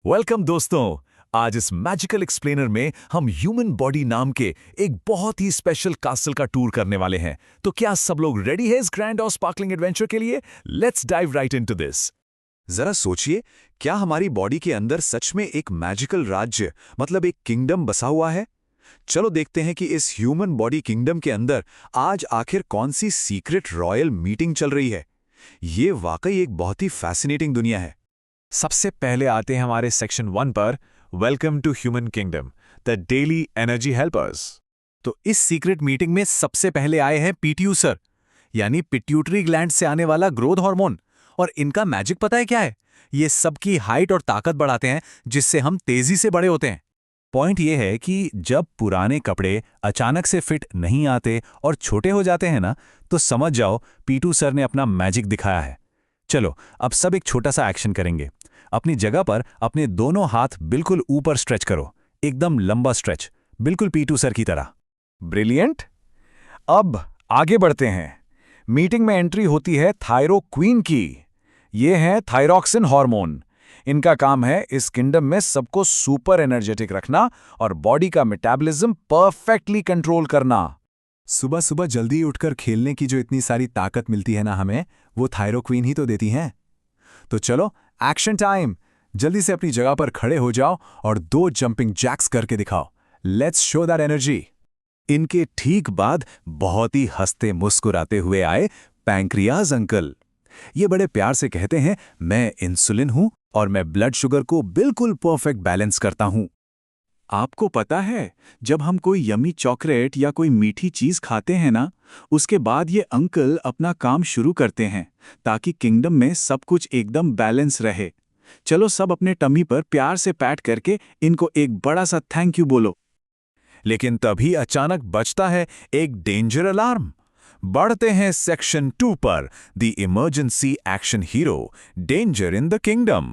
Welcome दोस्तों। आज इस मैजिकल एक्सप्लेनर में हम ह्यूमन बॉडी नाम के एक बहुत ही स्पेशल कासल का टूर करने वाले हैं। तो क्या सब लोग रेडी हैं इस ग्रैंड और स्पार्कलिंग एडवेंचर के लिए? Let's dive right into this. जरा सोचिए, क्या हमारी बॉडी के अंदर सच में एक मैजिकल राज्य मतलब एक किंगडम बसा हुआ है? चलो देखते हैं कि इस ह्यूमन बॉडी किंगडम के अंदर आज आखिर कौन सी सीक्रेट रॉयल मीटिंग चल रही है। ये वाकई एक बहुत ही फैसिनेटिंग दुनिया है। सबसे पहले आते हैं हमारे सेक्शन 1 पर, welcome to human kingdom, the daily energy helpers. तो इस सीक्रेट मीटिंग में सबसे पहले आए हैं पीटीयू सर, यानी पिट्यूटरी ग्लैंड से आने वाला ग्रोथ हार्मोन। और इनका मैजिक पता है क्या है? ये सबकी हाइट और ताकत बढ़ाते हैं, जिससे हम तेजी से बड़े होते हैं। पॉइंट ये है कि जब पुराने कपड़े अचानक से फिट नहीं आते और छोटे हो जाते हैं ना, तो समझ जाओ पीटू सर ने अपना मैजिक दिखाया है। चलो अब सब एक छोटा सा एक्शन करेंगे। अपनी जगह पर अपने दोनों हाथ बिल्कुल ऊपर स्ट्रेच करो, एकदम लंबा स्ट्रेच, बिल्कुल पीटू सर की तरह। ब्रिलियंट। अब आगे बढ़ते हैं। मीटिंग में एंट्री होती है थायरोक्वीन की। ये है थायरॉक्सिन हार्मोन। इनका काम है इस किंगडम में सबको सुपर एनर्जेटिक रखना और बॉडी का मेटाबॉलिज्म परफेक्टली कंट्रोल करना। सुबह सुबह जल्दी उठकर खेलने की जो इतनी सारी ताकत मिलती है ना हमें, वो थायरोक्वीन ही तो देती हैं। तो चलो एक्शन टाइम। जल्दी से अपनी जगह पर खड़े हो जाओ और 2 जंपिंग जैक्स करके दिखाओ। Let's show that energy. इनके ठीक बाद बहुत ही हंसते मुस्कुराते हुए आए पैंक्रियाज अंकल। ये बड़े प्यार से कहते हैं, मैं इंसुलिन हूं और मैं ब्लड शुगर को बिल्कुल परफेक्ट बैलेंस करता हूं। आपको पता है, जब हम कोई यमी चॉकलेट या कोई मीठी चीज खाते हैं ना, उसके बाद ये अंकल अपना काम शुरू करते हैं ताकि किंगडम में सब कुछ एकदम बैलेंस रहे। चलो सब अपने टमी पर प्यार से पैट करके इनको एक बड़ा सा थैंक यू बोलो। लेकिन तभी अचानक बजता है एक डेंजर अलार्म। बढ़ते हैं सेक्शन 2 पर, the emergency action hero, danger in the kingdom.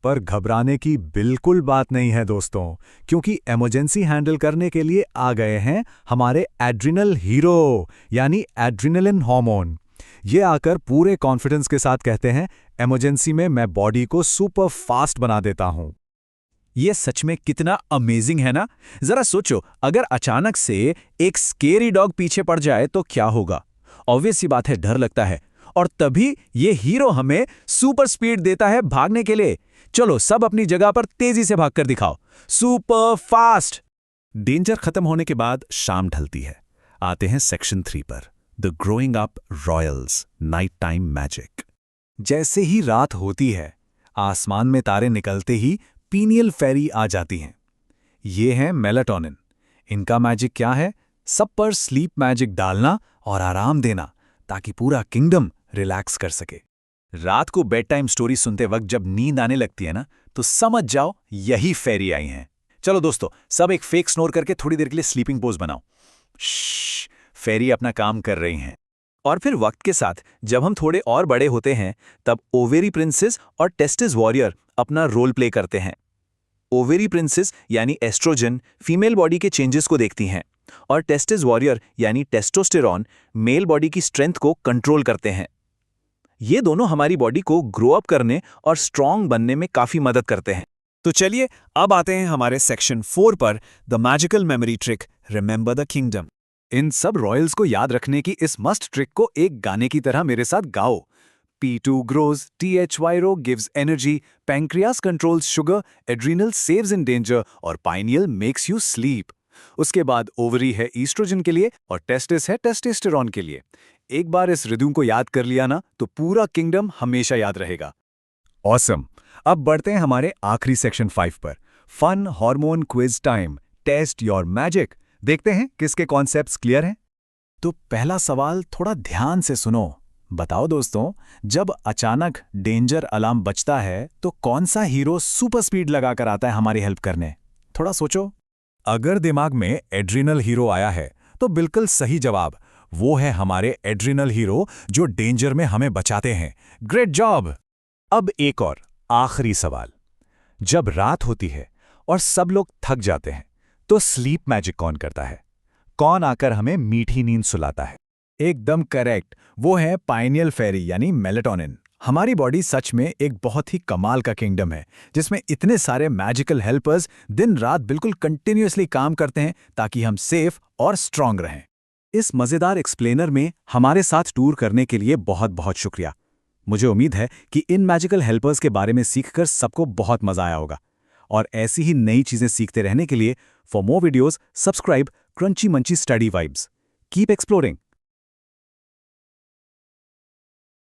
पर घबराने की बिल्कुल बात नहीं है दोस्तों, क्योंकि इमरजेंसी हैंडल करने के लिए आ गए हैं हमारे एड्रिनल हीरो, यानी एड्रिनलिन हार्मोन। ये आकर पूरे कॉन्फिडेंस के साथ कहते हैं, इमरजेंसी में मैं बॉडी को सुपर फास्ट बना देता हूं। ये सच में कितना अमेजिंग है ना। जरा सोचो, अगर अचानक से एक स्केरी डॉग पीछे पड़ जाए तो क्या होगा? ऑब्वियस सी बात है, डर लगता है। और तभी ये हीरो हमें सुपर स्पीड देता है भागने के लिए। चलो सब अपनी जगह पर तेजी से भागकर दिखाओ, सुपर फास्ट। डेंजर खत्म होने के बाद शाम ढलती है। आते हैं सेक्शन 3 पर, the growing up Royals, night time magic. जैसे ही रात होती है, आसमान में तारे निकलते ही पीनियल फेरी आ जाती हैं। ये हैं मेलाटोनिन। इनका मैजिक क्या है? सब पर स्लीप मैजिक डालना और आराम देना, ताकि पूरा किंगडम रिलैक्स कर सके। रात को बेड टाइम स्टोरी सुनते वक्त जब नींद आने लगती है ना, तो समझ जाओ यही फेरी आई हैं। चलो दोस्तों, सब एक फेक स्नोर करके थोड़ी देर के लिए स्लीपिंग पोज बनाओ। श्श, फेरी अपना काम कर रही हैं। और फिर वक्त के साथ जब हम थोड़े और बड़े होते हैं, तब ओवेरी प्रिंसेस और टेस्टिस वॉरियर अपना रोल प्ले करते हैं। ओवेरी प्रिंसेस यानी एस्ट्रोजन फीमेल बॉडी के चेंजेस को देखती हैं, और टेस्टिस वॉरियर यानी टेस्टोस्टेरॉन मेल बॉडी की स्ट्रेंथ को कंट्रोल करते हैं। ये दोनों हमारी बॉडी को ग्रो अप करने और स्ट्रांग बनने में काफी मदद करते हैं। तो चलिए अब आते हैं हमारे सेक्शन 4 पर, the magical memory trick, remember the kingdom. इन सब रॉयल्स को याद रखने की इस मस्ट ट्रिक को एक गाने की तरह मेरे साथ गाओ। P2 grows, THYRO gives energy, pancreas controls sugar, adrenal saves in danger और pineal makes you sleep। उसके बाद ओवरी है ईस्ट्रोजन के लिए और टेस्टिस है टेस्टोस्टेरोन के लिए। एक बार इस रिदम को याद कर लिया ना, तो पूरा किंगडम हमेशा याद रहेगा। ऑसम। अब बढ़ते हैं हमारे आखिरी सेक्शन 5 पर, fun hormone quiz time, test your magic. देखते हैं किसके कॉन्सेप्ट्स क्लियर हैं। तो पहला सवाल थोड़ा ध्यान से सुनो। बताओ दोस्तों, जब अचानक डेंजर अलार्म बजता है तो कौन सा हीरो सुपर स्पीड लगाकर आता है हमारी हेल्प करने? थोड़ा सोचो। अगर दिमाग में एड्रिनल हीरो आया है, तो बिल्कुल सही जवाब। वो है हमारे एड्रिनल हीरो जो डेंजर में हमें बचाते हैं। Great job. अब एक और आखिरी सवाल। जब रात होती है और सब लोग थक जाते हैं, तो स्लीप मैजिक कौन करता है? कौन आकर हमें मीठी नींद सुलाता है? एकदम करेक्ट, वो है पाइनियल फेरी यानी मेलाटोनिन। हमारी बॉडी सच में एक बहुत ही कमाल का किंगडम है, जिसमें इतने सारे मैजिकल हेल्पर्स दिन रात बिल्कुल कंटिन्यूअसली काम करते हैं ताकि हम सेफ और स्ट्रांग रहें। इस मज़ेदार एक्सप्लेनर में हमारे साथ टूर करने के लिए बहुत बहुत शुक्रिया। मुझे उम्मीद है कि इन मैजिकल हेल्पर्स के बारे में सीखकर सबको बहुत मजा आया होगा। और ऐसी ही नई चीजें सीखते रहने के लिए for more videos subscribe crunchy munchy study vibes. Keep exploring.